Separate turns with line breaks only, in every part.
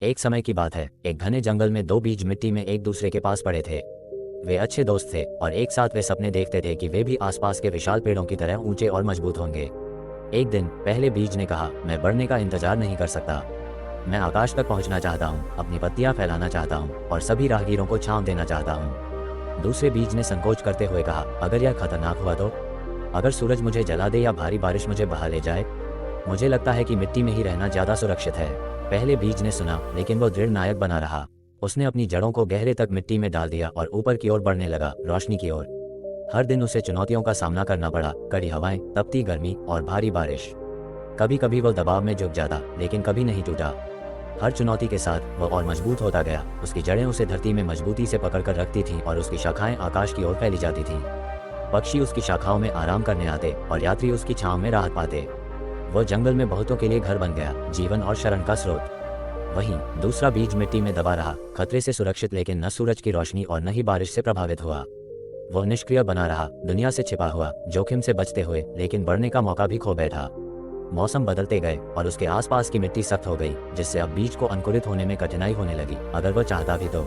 एक समय की बात है, एक घने जंगल में दो बीज मिट्टी में एक दूसरे के पास पड़े थे। वे अच्छे दोस्त थे और एक साथ वे सपने देखते थे कि वे भी आसपास के विशाल पेड़ों की तरह ऊंचे और मजबूत होंगे। एक दिन पहले बीज ने कहा, मैं बढ़ने का इंतजार नहीं कर सकता। मैं आकाश तक पहुंचना चाहता हूं, अपनी पत्तियां फैलाना चाहता हूं और सभी राहगीरों को छांव देना चाहता हूं। दूसरे बीज ने संकोच करते हुए कहा, अगर यह खतरनाक हुआ तो? अगर सूरज मुझे जला दे या भारी बारिश मुझे बहा ले जाए? मुझे लगता है कि मिट्टी में ही रहना ज्यादा सुरक्षित है। पहले बीज ने सुना, लेकिन वो दृढ़ नायक बना रहा। उसने अपनी जड़ों को गहरे तक मिट्टी में डाल दिया और ऊपर की ओर बढ़ने लगा, रोशनी की ओर। हर दिन उसे चुनौतियों का सामना करना पड़ा, कड़ी हवाएं, तपती गर्मी और भारी बारिश। कभी कभी वो दबाव में झुक जाता, लेकिन कभी नहीं टूटा। हर चुनौती के साथ वो और मजबूत होता गया। उसकी जड़ें उसे धरती में मजबूती से पकड़कर रखती थीं और उसकी शाखाएं आकाश की ओर फैली जाती थीं। पक्षी उसकी शाखाओं में आराम करने आते और यात्री उसकी छांव में राहत पाते। वो जंगल में बहुतों के लिए घर बन गया, जीवन और शरण का स्रोत। वहीं दूसरा बीज मिट्टी में दबा रहा, खतरे से सुरक्षित, लेकिन न सूरज की रोशनी और न ही बारिश से प्रभावित हुआ। वह निष्क्रिय बना रहा, दुनिया से छिपा हुआ, जोखिम से बचते हुए, लेकिन बढ़ने का मौका भी खो बैठा। मौसम बदलते गए और उसके आसपास की मिट्टी सख्त हो गई, जिससे अब बीज को अंकुरित होने में कठिनाई होने लगी, अगर वह चाहता भी तो।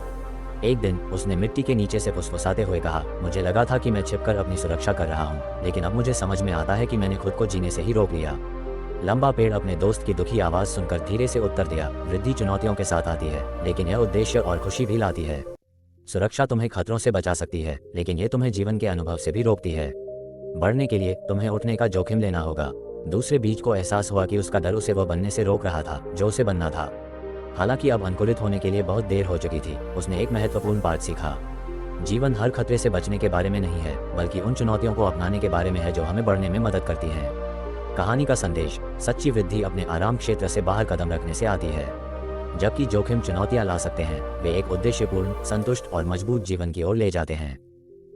एक दिन उसने मिट्टी के नीचे से फुसफुसाते हुए कहा, मुझे लगा था कि मैं छिपकर अपनी सुरक्षा कर रहा हूँ, लेकिन अब मुझे समझ में आता है कि मैंने खुद को जीने से ही रोक लिया। लंबा पेड़ अपने दोस्त की दुखी आवाज सुनकर धीरे से उत्तर दिया, वृद्धि चुनौतियों के साथ आती है, लेकिन यह उद्देश्य और खुशी भी लाती है। सुरक्षा तुम्हें खतरों से बचा सकती है, लेकिन यह तुम्हें जीवन के अनुभव से भी रोकती है। बढ़ने के लिए तुम्हें उठने का जोखिम लेना होगा। दूसरे बीज को एहसास हुआ कि उसका डर उसे वह बनने से रोक रहा था जो उसे बनना था। हालांकि अब अंकुरित होने के लिए बहुत देर हो चुकी थी। उसने एक महत्वपूर्ण पाठ सीखा। जीवन हर खतरे से बचने के बारे में नहीं है, बल्कि उन चुनौतियों को अपनाने के बारे में है जो हमें बढ़ने में मदद करती हैं। कहानी का संदेश, सच्ची वृद्धि अपने आराम क्षेत्र से बाहर कदम रखने से आती है। जबकि जोखिम चुनौतियां ला सकते हैं, वे एक उद्देश्यपूर्ण, संतुष्ट और मजबूत जीवन की ओर ले जाते हैं।